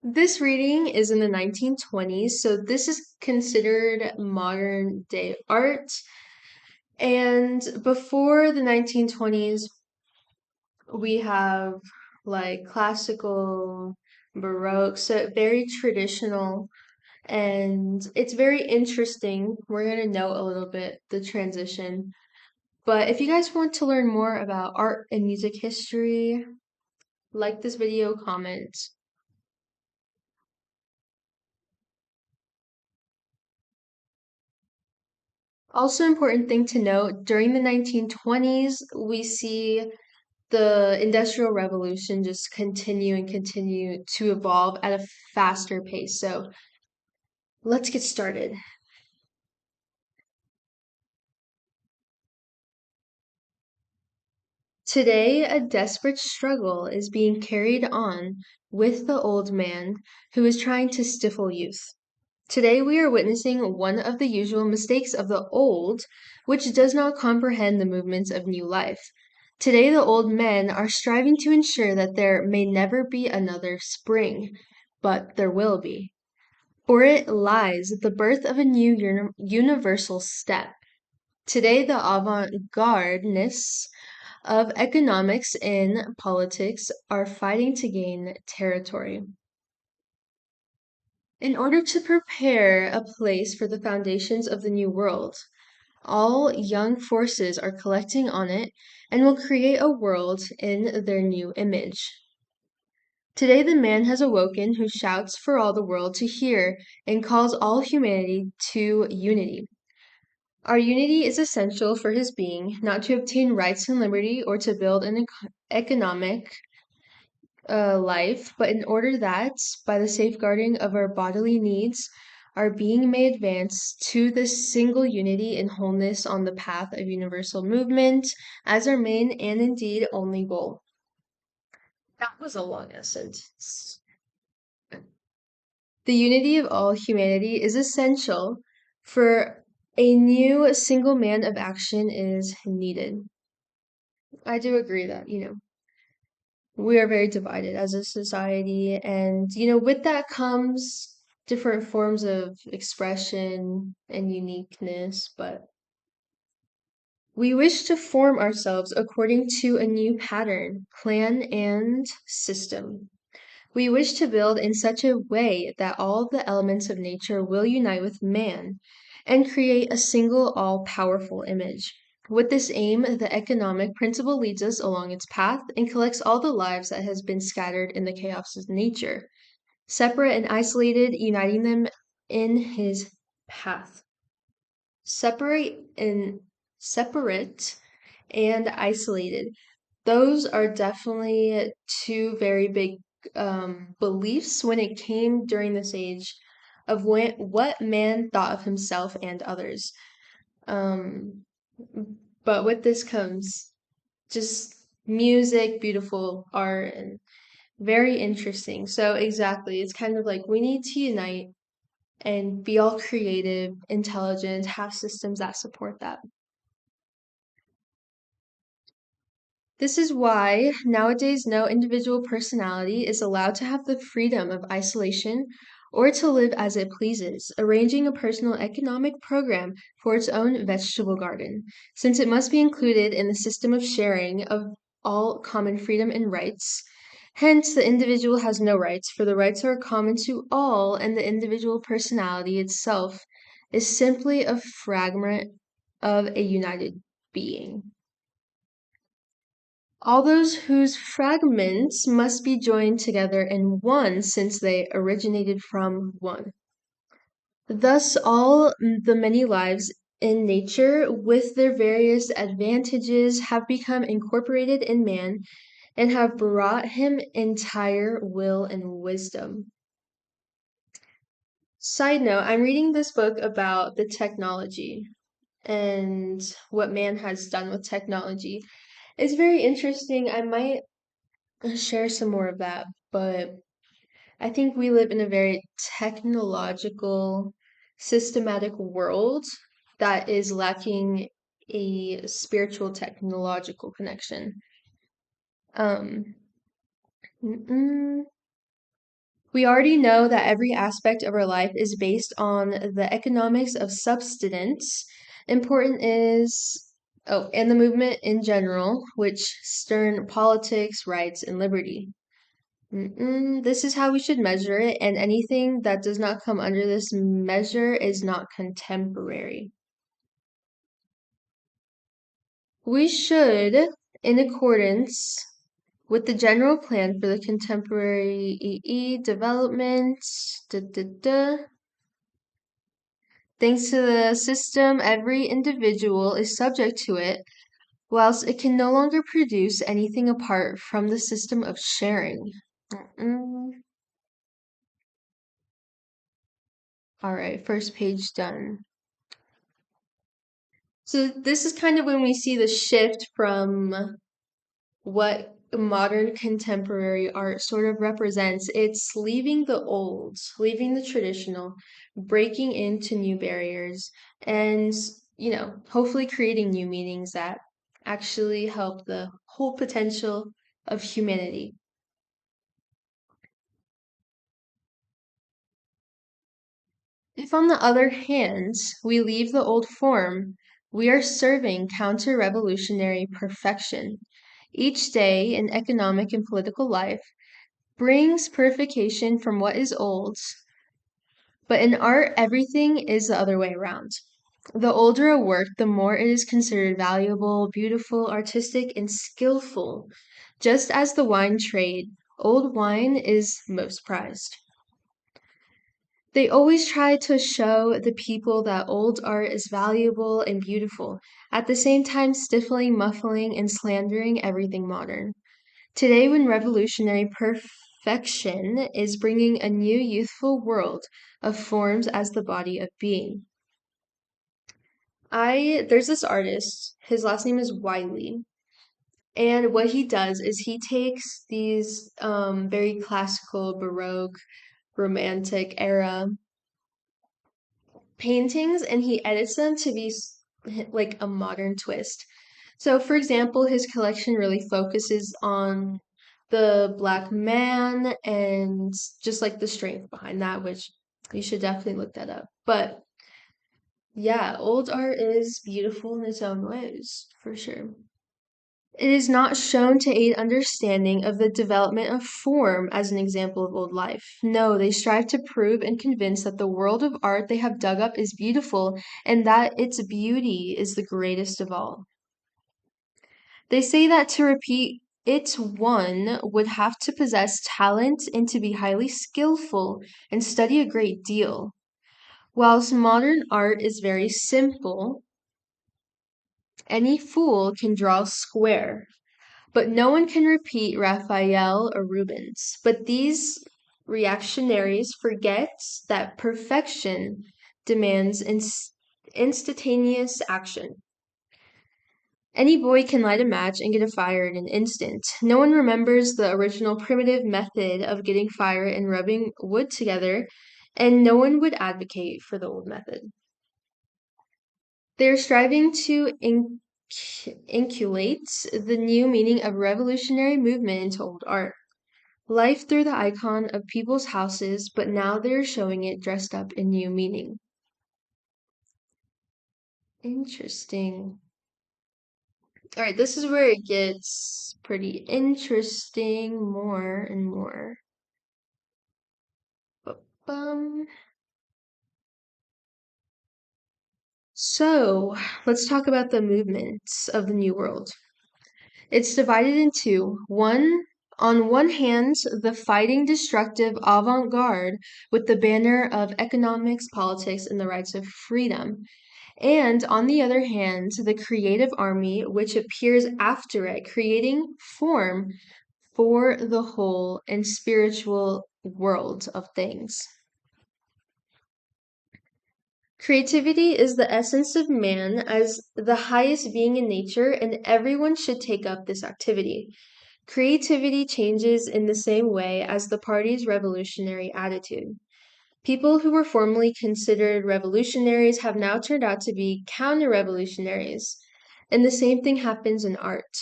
This reading is in the 1920s, so this is considered modern day art. And before the 1920s, we have like classical, Baroque, so very traditional, and it's very interesting. We're going to note a little bit the transition. But if you guys want to learn more about art and music history, like this video, comment. Also important thing to note, during the 1920s, we see the Industrial Revolution just continue and continue to evolve at a faster pace. So let's get started. Today, a desperate struggle is being carried on with the old man who is trying to stifle youth. Today, we are witnessing one of the usual mistakes of the old, which does not comprehend the movements of new life. Today, the old men are striving to ensure that there may never be another spring, but there will be. For it lies the birth of a new universal step. Today, the avant gardeness of economics and politics are fighting to gain territory. In order to prepare a place for the foundations of the new world, all young forces are collecting on it and will create a world in their new image. Today, the man has awoken who shouts for all the world to hear and calls all humanity to unity. Our unity is essential for his being, not to obtain rights and liberty or to build an economic life, but in order that, by the safeguarding of our bodily needs, our being may advance to this single unity and wholeness on the path of universal movement as our main and indeed only goal. That was a long sentence. The unity of all humanity is essential for a new single man of action is needed. I do agree that, we are very divided as a society, and with that comes different forms of expression and uniqueness, but we wish to form ourselves according to a new pattern, plan, and system. We wish to build in such a way that all the elements of nature will unite with man and create a single all powerful image. With this aim, the economic principle leads us along its path and collects all the lives that has been scattered in the chaos of nature, separate and isolated, uniting them in his path. Separate and separate and isolated. Those are definitely two very big beliefs when it came during this age of what man thought of himself and others. Um, but with this comes just music, beautiful art, and very interesting. So, exactly, it's kind of like we need to unite and be all creative, intelligent, have systems that support that. This is why nowadays no individual personality is allowed to have the freedom of isolation or to live as it pleases, arranging a personal economic program for its own vegetable garden, since it must be included in the system of sharing of all common freedom and rights. Hence, the individual has no rights, for the rights are common to all, and the individual personality itself is simply a fragment of a united being. All those whose fragments must be joined together in one since they originated from one. Thus, all the many lives in nature, with their various advantages, have become incorporated in man and have brought him entire will and wisdom. Side note, I'm reading this book about the technology and what man has done with technology. It's very interesting. I might share some more of that, but I think we live in a very technological, systematic world that is lacking a spiritual technological connection. Um, mm-mm. We already know that every aspect of our life is based on the economics of subsistence. Important is, oh, and the movement in general, which stern politics, rights, and liberty. This is how we should measure it, and anything that does not come under this measure is not contemporary. We should, in accordance with the general plan for the contemporary development, da, da, da, thanks to the system, every individual is subject to it, whilst it can no longer produce anything apart from the system of sharing. All right, first page done. So this is kind of when we see the shift from what modern contemporary art sort of represents. It's leaving the old, leaving the traditional, breaking into new barriers, and, hopefully creating new meanings that actually help the whole potential of humanity. If, on the other hand, we leave the old form, we are serving counter revolutionary perfection. Each day in economic and political life brings purification from what is old, but in art, everything is the other way around. The older a work, the more it is considered valuable, beautiful, artistic, and skillful. Just as the wine trade, old wine is most prized. They always try to show the people that old art is valuable and beautiful, at the same time stifling, muffling, and slandering everything modern. Today, when revolutionary perfection is bringing a new youthful world of forms as the body of being. There's this artist, his last name is Wiley, and what he does is he takes these very classical, Baroque, Romantic era paintings and he edits them to be like a modern twist. So, for example, his collection really focuses on the black man and just like the strength behind that, which you should definitely look that up. But yeah, old art is beautiful in its own ways, for sure. It is not shown to aid understanding of the development of form as an example of old life. No, they strive to prove and convince that the world of art they have dug up is beautiful and that its beauty is the greatest of all. They say that to repeat it, one would have to possess talent and to be highly skillful and study a great deal. Whilst modern art is very simple, any fool can draw a square. But no one can repeat Raphael or Rubens. But these reactionaries forget that perfection demands instantaneous action. Any boy can light a match and get a fire in an instant. No one remembers the original primitive method of getting fire and rubbing wood together, and no one would advocate for the old method. They are striving to inculcate the new meaning of revolutionary movement into old art. Life through the icon of people's houses, but now they're showing it dressed up in new meaning. Interesting. All right, this is where it gets pretty interesting more and more. Bum. So, let's talk about the movements of the New World. It's divided into on one hand, the fighting, destructive avant garde with the banner of economics, politics, and the rights of freedom. And on the other hand, the creative army, which appears after it, creating form for the whole and spiritual world of things. Creativity is the essence of man as the highest being in nature, and everyone should take up this activity. Creativity changes in the same way as the party's revolutionary attitude. People who were formerly considered revolutionaries have now turned out to be counter revolutionaries, and the same thing happens in art.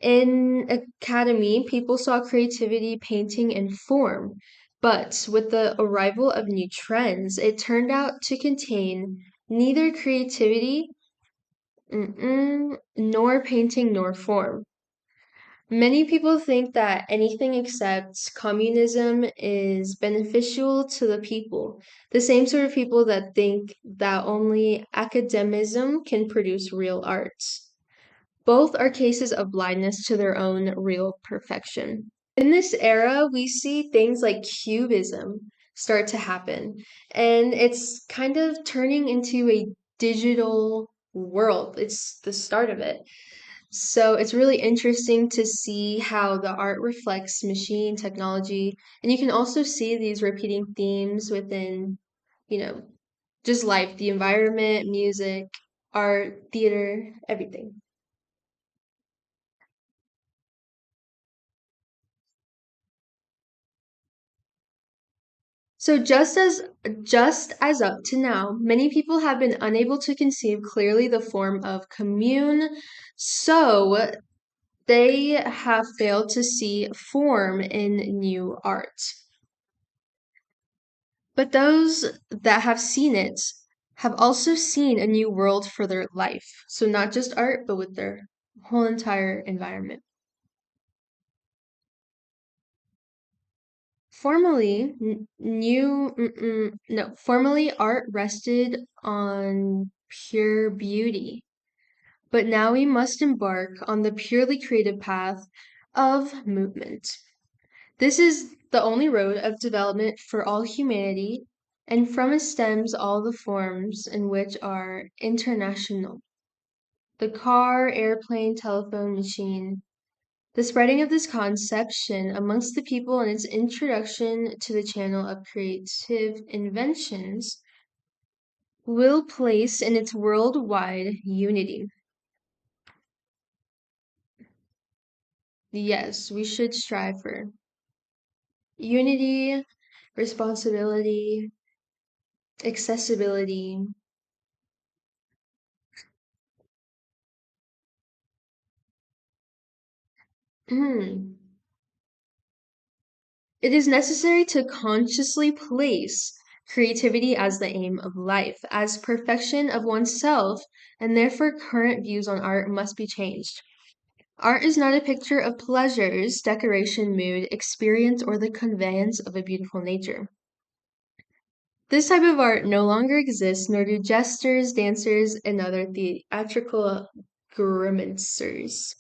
In academy, people saw creativity, painting, and form. But with the arrival of new trends, it turned out to contain neither creativity, nor painting, nor form. Many people think that anything except communism is beneficial to the people. The same sort of people that think that only academism can produce real arts. Both are cases of blindness to their own real perfection. In this era, we see things like cubism start to happen, and it's kind of turning into a digital world. It's the start of it. So it's really interesting to see how the art reflects machine technology, and you can also see these repeating themes within, you know, just life, the environment, music, art, theater, everything. So just as up to now, many people have been unable to conceive clearly the form of commune, so they have failed to see form in new art. But those that have seen it have also seen a new world for their life. So not just art, but with their whole entire environment. Formerly art rested on pure beauty. But now we must embark on the purely creative path of movement. This is the only road of development for all humanity, and from it stems all the forms in which are international. The car, airplane, telephone, machine. The spreading of this conception amongst the people and its introduction to the channel of creative inventions will place in its worldwide unity. Yes, we should strive for unity, responsibility, accessibility. Hmm. It is necessary to consciously place creativity as the aim of life, as perfection of oneself, and therefore current views on art must be changed. Art is not a picture of pleasures, decoration, mood, experience, or the conveyance of a beautiful nature. This type of art no longer exists, nor do jesters, dancers, and other theatrical grimacers.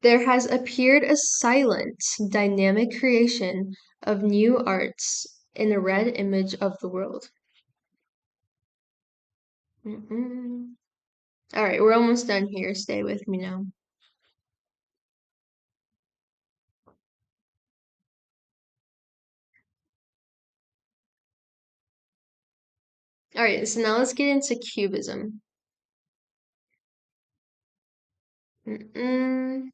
There has appeared a silent, dynamic creation of new arts in the red image of the world. Mm-mm. All right, we're almost done here. Stay with me now. All right, so now let's get into Cubism. Mm-mm.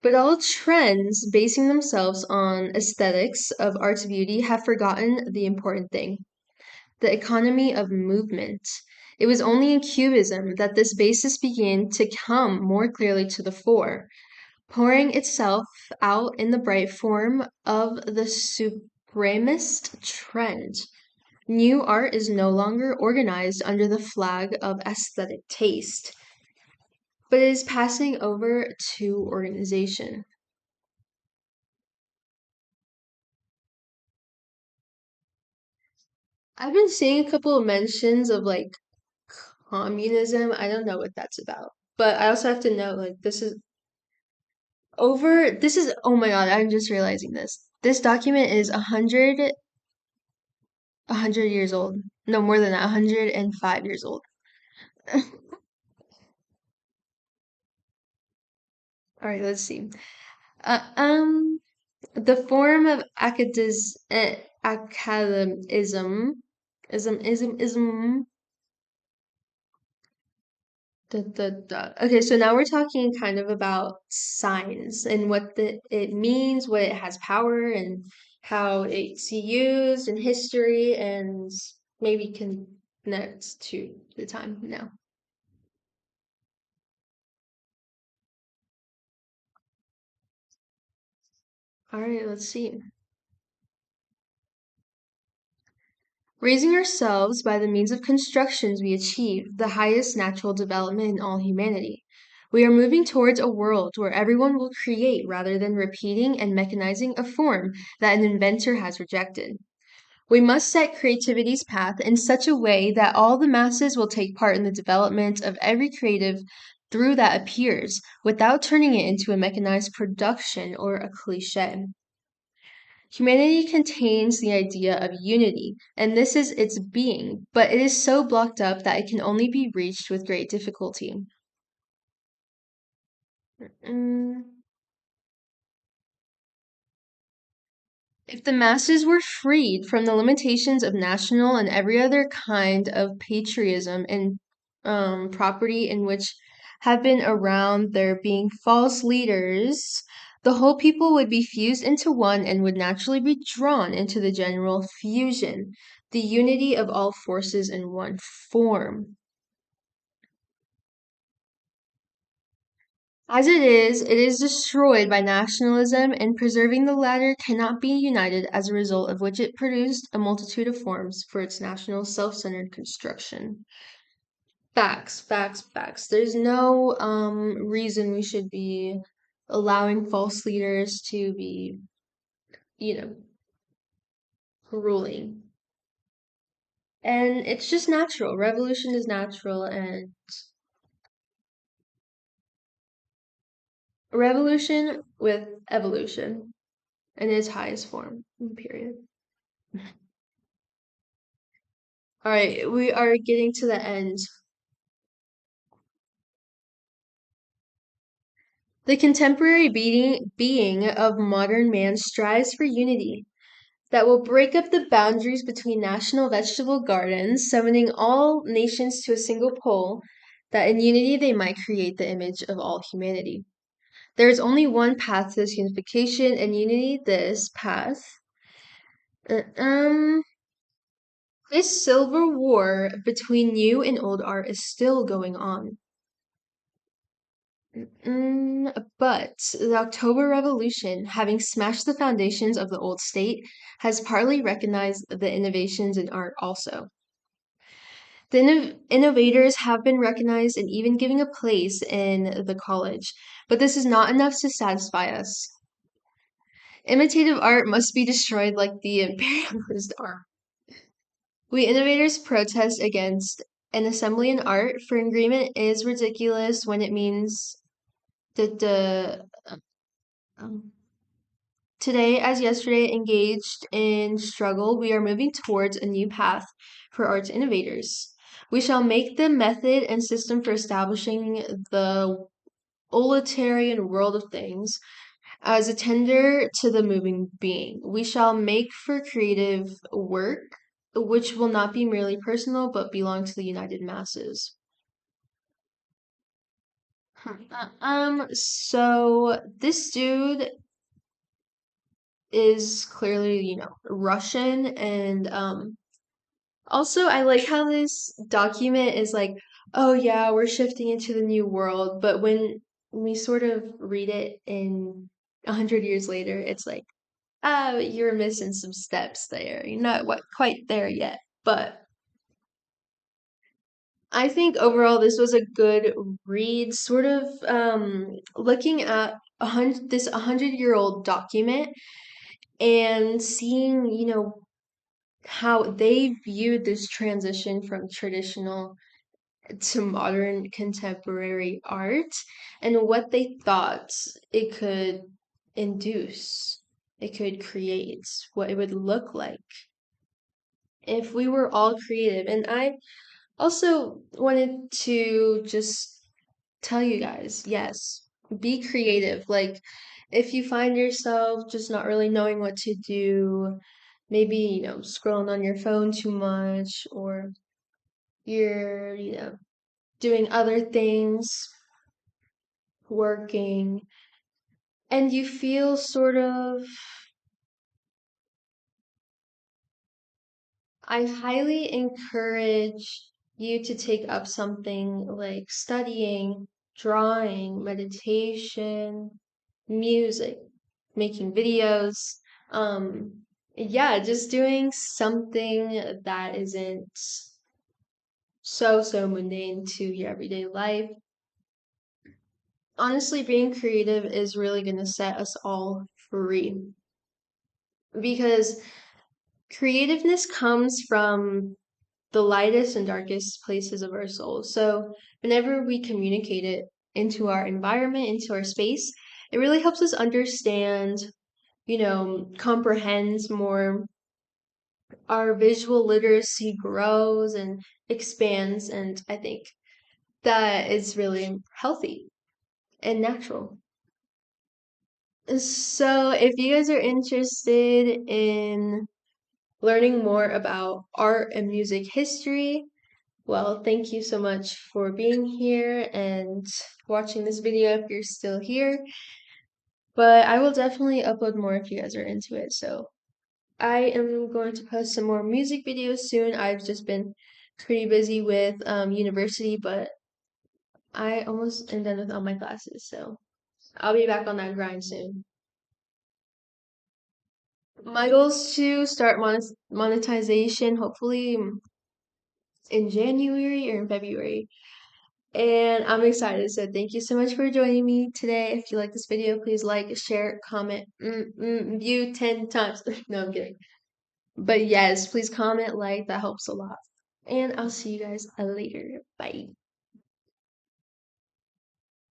But all trends basing themselves on aesthetics of art's beauty have forgotten the important thing, the economy of movement. It was only in Cubism that this basis began to come more clearly to the fore, pouring itself out in the bright form of the supremacist trend. New art is no longer organized under the flag of aesthetic taste, but is passing over to organization. I've been seeing a couple of mentions of like communism. I don't know what that's about. But I also have to know like this is oh my God, I'm just realizing this. This document is 100 years old. No, more than that, 105 years old. All right, let's see. Uh, um, the form of academism, ism. Okay, so now we're talking kind of about science and what it means, what it has power, and how it's used in history and maybe can. next to the time now. All right, let's see. Raising ourselves by the means of constructions we achieve the highest natural development in all humanity. We are moving towards a world where everyone will create rather than repeating and mechanizing a form that an inventor has rejected. We must set creativity's path in such a way that all the masses will take part in the development of every creative through that appears, without turning it into a mechanized production or a cliche. Humanity contains the idea of unity, and this is its being, but it is so blocked up that it can only be reached with great difficulty. Mm, If the masses were freed from the limitations of national and every other kind of patriotism and property in which have been around there being false leaders, the whole people would be fused into one and would naturally be drawn into the general fusion, the unity of all forces in one form. As it is destroyed by nationalism, and preserving the latter cannot be united, as a result of which it produced a multitude of forms for its national self-centered construction. Facts, facts, facts. There's no reason we should be allowing false leaders to be, you know, ruling. And it's just natural. Revolution is natural, and revolution with evolution in its highest form, period. All right, we are getting to the end. The contemporary being of modern man strives for unity that will break up the boundaries between national vegetable gardens, summoning all nations to a single pole, that in unity they might create the image of all humanity. There is only one path to this unification and unity. This path, uh, um, this silver war between new and old art is still going on. But the October Revolution, having smashed the foundations of the old state, has partly recognized the innovations in art also. The innovators have been recognized and even given a place in the college, but this is not enough to satisfy us. Imitative art must be destroyed like the imperialist art. We innovators protest against an assembly in art, for agreement is ridiculous when it means that the um, today, as yesterday, engaged in struggle, we are moving towards a new path for arts innovators. We shall make the method and system for establishing the utilitarian world of things as a tender to the moving being. We shall make for creative work, which will not be merely personal but belong to the united masses. So this dude is clearly, Russian, and also I like how this document is like, oh yeah, we're shifting into the new world, but when we sort of read it in 100 years later, it's like, ah, you're missing some steps there. You're not what quite there yet. But I think overall this was a good read, sort of looking at this 100-year-old document and seeing, how they viewed this transition from traditional to modern contemporary art and what they thought it could induce, it could create, what it would look like if we were all creative. And I also wanted to just tell you guys, yes, be creative. Like, if you find yourself just not really knowing what to do, maybe, scrolling on your phone too much, or you're, doing other things, working, and you feel sort of I highly encourage you to take up something like studying, drawing, meditation, music, making videos. Yeah, just doing something that isn't so mundane to your everyday life. Honestly, being creative is really going to set us all free because creativeness comes from the lightest and darkest places of our soul. So, whenever we communicate it into our environment, into our space, it really helps us understand, comprehend more. Our visual literacy grows and expands, and I think that is really healthy and natural. So, if you guys are interested in learning more about art and music history, well, thank you so much for being here and watching this video if you're still here. But I will definitely upload more if you guys are into it. So, I am going to post some more music videos soon. I've just been pretty busy with university, but I almost am done with all my classes. So, I'll be back on that grind soon. My goal is to start monetization hopefully in January or in February. And I'm excited. So thank you so much for joining me today. If you like this video, please like, share, comment, view 10 times. No, I'm kidding. But yes, please comment, like, that helps a lot. And I'll see you guys later. Bye.